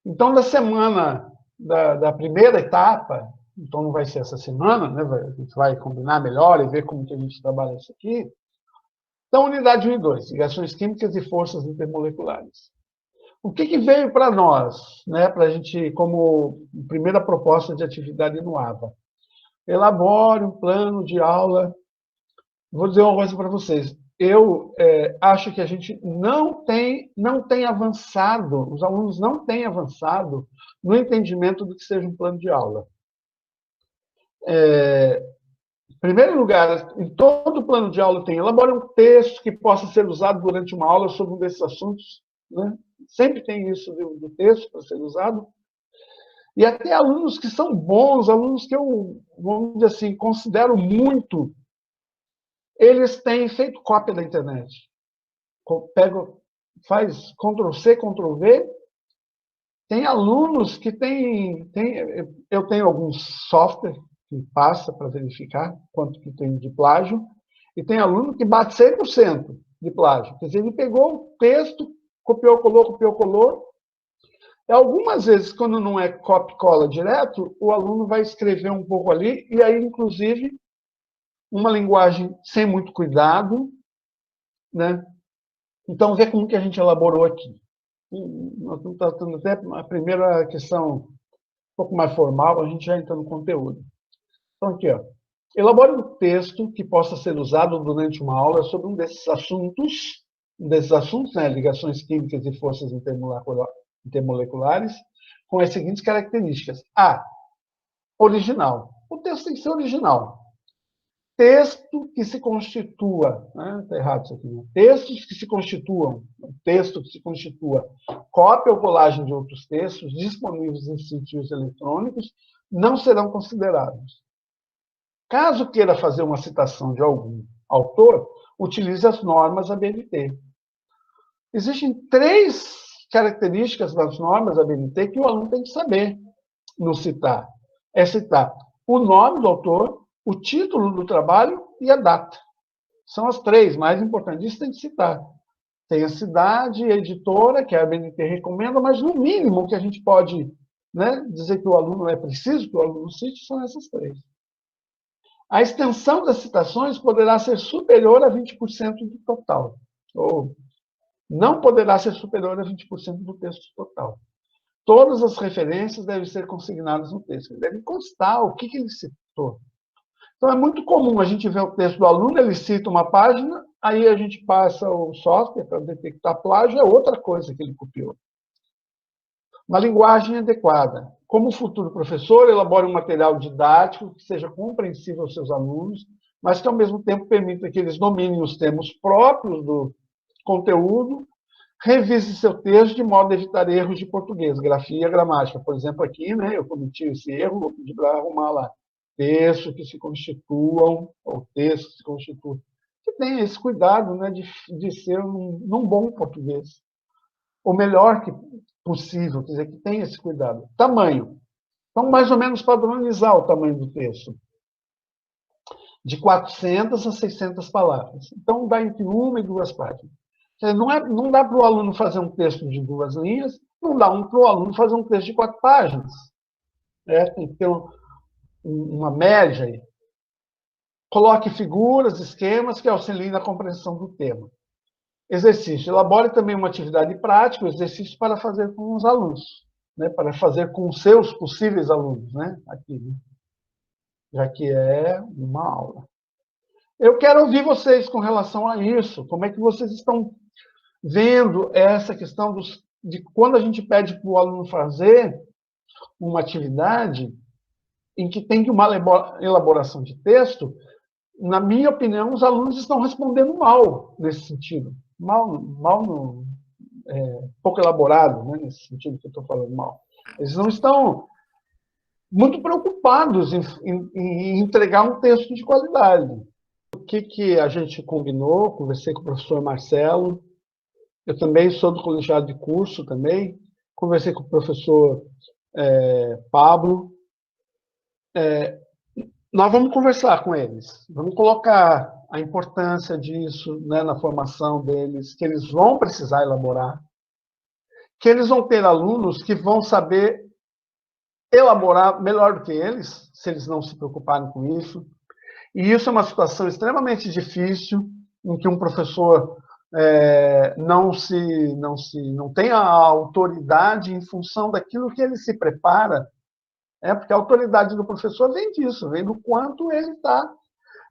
Então, da semana da primeira etapa, então não vai ser essa semana, né? A gente vai combinar melhor e ver como que a gente trabalha isso aqui. Então, unidade 1 e 2, ligações químicas e forças intermoleculares. O que veio para nós, né, para a gente, como primeira proposta de atividade no AVA? Elabore um plano de aula. Vou dizer uma coisa para vocês. Eu acho que a gente não tem avançado, os alunos não têm avançado no entendimento do que seja um plano de aula. Em primeiro lugar, em todo plano de aula tem, elabore um texto que possa ser usado durante uma aula sobre um desses assuntos. Né? Sempre tem isso do texto para ser usado. E até alunos que são bons, alunos que eu, vamos dizer assim, considero muito, eles têm feito cópia da internet. Pega, faz Ctrl+C, Ctrl+V. Tem alunos que eu tenho alguns software que passa para verificar quanto que tem de plágio, e tem aluno que bate 100% de plágio. Quer dizer, ele pegou o texto, copiou, colou. E algumas vezes, quando não é copia-cola direto, o aluno vai escrever um pouco ali, e aí, inclusive, uma linguagem sem muito cuidado, né? Então, vê como que a gente elaborou aqui. Nós estamos tratando até a primeira questão um pouco mais formal, a gente já entra no conteúdo. Então, aqui, ó. Elabore um texto que possa ser usado durante uma aula sobre um desses assuntos, né, ligações químicas e forças intermoleculares, com as seguintes características. A. Original. O texto tem que ser original. Texto que se constitua, está errado isso aqui, né? Textos que se constituam, texto que se constitua cópia ou colagem de outros textos disponíveis em sítios eletrônicos não serão considerados. Caso queira fazer uma citação de algum autor, utilize as normas ABNT. Existem 3 características das normas ABNT que o aluno tem que saber no citar. É citar o nome do autor, o título do trabalho e a data. São as 3 mais importantes. Isso tem que citar. Tem a cidade, a editora, que a ABNT recomenda, mas no mínimo que a gente pode, né, dizer que o aluno é preciso que o aluno cite são essas 3. A extensão das citações poderá ser superior a 20% do total, ou não poderá ser superior a 20% do texto total. Todas as referências devem ser consignadas no texto. Deve constar o que ele citou. Então, é muito comum a gente ver o texto do aluno, ele cita uma página, aí a gente passa o software para detectar plágio, é outra coisa que ele copiou. Uma linguagem adequada. Como futuro professor, elabore um material didático que seja compreensível aos seus alunos, mas que, ao mesmo tempo, permita que eles dominem os termos próprios do conteúdo. Revise seu texto de modo a evitar erros de português, grafia e gramática. Por exemplo, aqui, né, eu cometi esse erro, vou pedir para arrumar lá. Textos que se constituam, ou textos que se constituem. Que tenha esse cuidado, né, de ser num bom português. O melhor que possível, quer dizer, que tenha esse cuidado. Tamanho. Então, mais ou menos padronizar o tamanho do texto. De 400 a 600 palavras. Então, dá entre 1 e 2 páginas. Não dá para o aluno fazer um texto de 2 linhas, não dá para o aluno fazer um texto de 4 páginas. Tem que ter uma média aí. Coloque figuras, esquemas que auxiliem na compreensão do tema. Exercício. Elabore também uma atividade prática, um exercício para fazer com os alunos, né? Para fazer com os seus possíveis alunos, né? Aqui, né? Já que é uma aula. Eu quero ouvir vocês com relação a isso. Como é que vocês estão vendo essa questão de quando a gente pede para o aluno fazer uma atividade em que tem uma elaboração de texto, na minha opinião, os alunos estão respondendo mal nesse sentido. Pouco elaborado, né, nesse sentido que eu estou falando mal. Eles não estão muito preocupados em entregar um texto de qualidade. O que a gente combinou, conversei com o professor Marcelo, eu também sou do colegiado de curso também, conversei com o professor Pablo. Nós vamos conversar com eles, vamos colocar a importância disso, né, na formação deles, que eles vão precisar elaborar, que eles vão ter alunos que vão saber elaborar melhor do que eles, se eles não se preocuparem com isso. E isso é uma situação extremamente difícil, em que um professor não tem a autoridade em função daquilo que ele se prepara, porque a autoridade do professor vem disso, vem do quanto ele está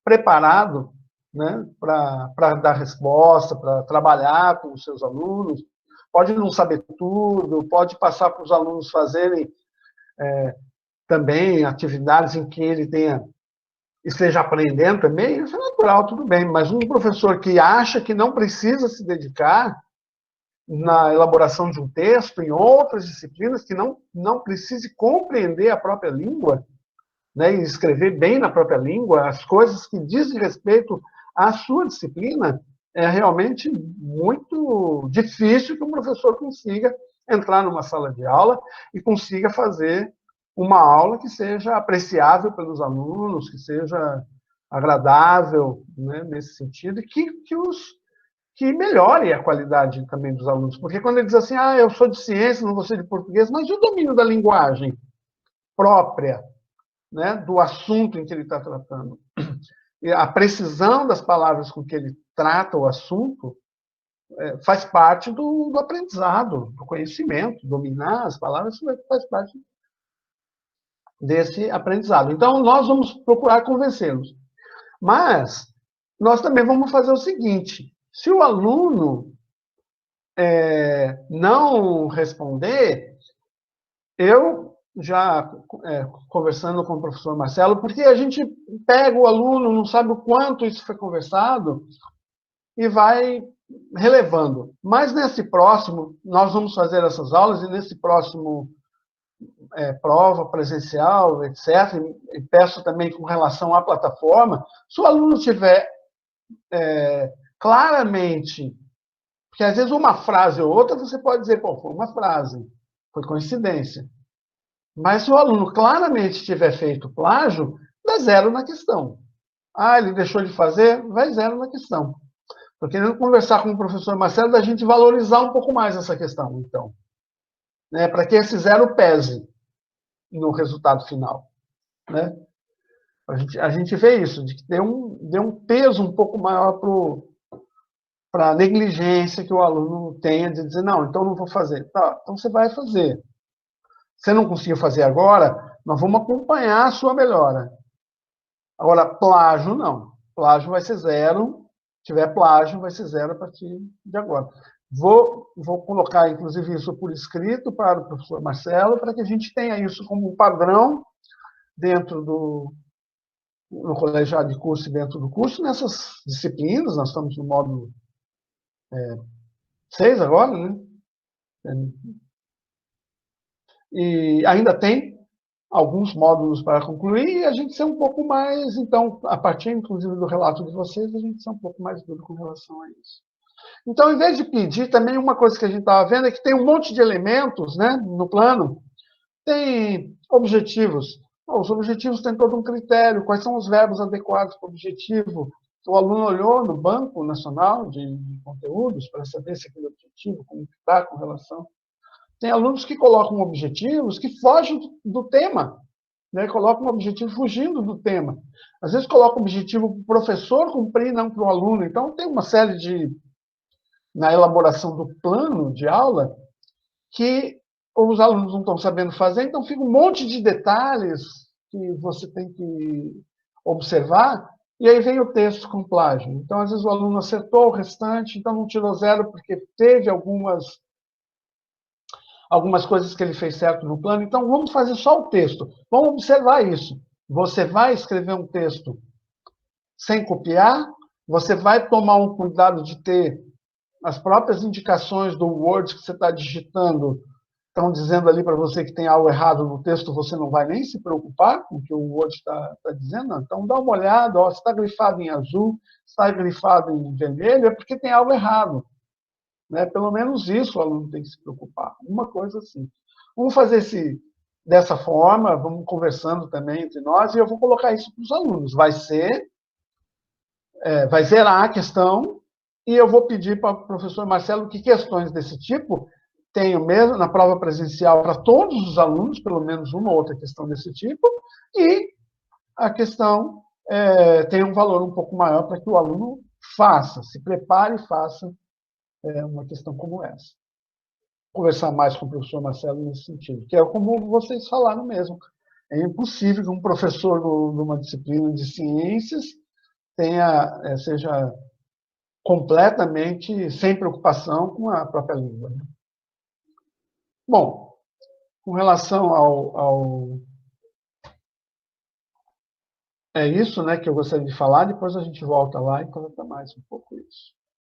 preparado, né, para dar resposta, para trabalhar com os seus alunos. Pode não saber tudo, pode passar para os alunos fazerem também atividades em que ele esteja aprendendo também, isso é natural, tudo bem, mas um professor que acha que não precisa se dedicar na elaboração de um texto, em outras disciplinas, que não precise compreender a própria língua, né, e escrever bem na própria língua, as coisas que dizem respeito à sua disciplina, é realmente muito difícil que um professor consiga entrar numa sala de aula e consiga fazer uma aula que seja apreciável pelos alunos, que seja agradável, né, nesse sentido, e que melhore a qualidade também dos alunos. Porque quando ele diz assim, eu sou de ciência, não vou ser de português, mas e o domínio da linguagem própria, né, do assunto em que ele está tratando? E a precisão das palavras com que ele trata o assunto faz parte do aprendizado, do conhecimento. Dominar as palavras faz parte desse aprendizado. Então, nós vamos procurar convencê-los. Mas nós também vamos fazer o seguinte: se o aluno não responder, eu já conversando com o professor Marcelo, porque a gente pega o aluno, não sabe o quanto isso foi conversado, e vai relevando. Mas nesse próximo, nós vamos fazer essas aulas, e nesse próximo prova presencial, etc., e peço também com relação à plataforma, se o aluno tiver claramente, porque às vezes uma frase ou outra você pode dizer, pô, foi uma frase, foi coincidência. Mas se o aluno claramente tiver feito plágio, dá zero na questão. Ele deixou de fazer, vai zero na questão. Estou querendo conversar com o professor Marcelo da gente valorizar um pouco mais essa questão, então. Né, para que esse zero pese no resultado final. Né? A gente vê isso, de que dê um peso um pouco maior para a negligência que o aluno tenha de dizer, não, então não vou fazer. Tá, então você vai fazer. Você não conseguiu fazer agora, nós vamos acompanhar a sua melhora. Agora, plágio, não. Plágio vai ser zero. Se tiver plágio, vai ser zero a partir de agora. Vou colocar, inclusive, isso por escrito para o professor Marcelo, para que a gente tenha isso como um padrão dentro no colegiado de curso e dentro do curso, nessas disciplinas. Nós estamos no módulo 6 agora, né? E ainda tem alguns módulos para concluir, e a gente ser um pouco mais, então, a partir, inclusive, do relato de vocês, a gente ser um pouco mais duro com relação a isso. Então, em vez de pedir, também uma coisa que a gente estava vendo é que tem um monte de elementos, né, no plano, tem objetivos. Os objetivos têm todo um critério, quais são os verbos adequados para o objetivo. O aluno olhou no Banco Nacional de Conteúdos para saber se aquele objetivo, como está com relação. Tem alunos que colocam objetivos que fogem do tema, né? Colocam um objetivo fugindo do tema. Às vezes colocam objetivo para o professor cumprir, não para o aluno. Então, tem uma série na elaboração do plano de aula, que os alunos não estão sabendo fazer, então fica um monte de detalhes que você tem que observar, e aí vem o texto com plágio. Então, às vezes, o aluno acertou o restante, então não tirou zero, porque teve algumas coisas que ele fez certo no plano. Então, vamos fazer só o texto. Vamos observar isso. Você vai escrever um texto sem copiar, você vai tomar um cuidado de ter as próprias indicações do Word que você está digitando, estão dizendo ali para você que tem algo errado no texto, você não vai nem se preocupar com o que o Word está dizendo. Então, dá uma olhada, se está grifado em azul, se está grifado em vermelho, é porque tem algo errado. Né? Pelo menos isso o aluno tem que se preocupar. Uma coisa assim. Vamos fazer dessa forma, vamos conversando também entre nós, e eu vou colocar isso para os alunos. Vai zerar a questão, e eu vou pedir para o professor Marcelo que questões desse tipo tenha mesmo na prova presencial para todos os alunos, pelo menos uma ou outra questão desse tipo, e a questão tem um valor um pouco maior para que o aluno faça, se prepare e faça uma questão como essa. Conversar mais com o professor Marcelo nesse sentido, que é como vocês falaram mesmo. É impossível que um professor numa disciplina de ciências seja completamente sem preocupação com a própria língua. Bom, com relação é isso, né, que eu gostaria de falar, depois a gente volta lá e comenta mais um pouco isso.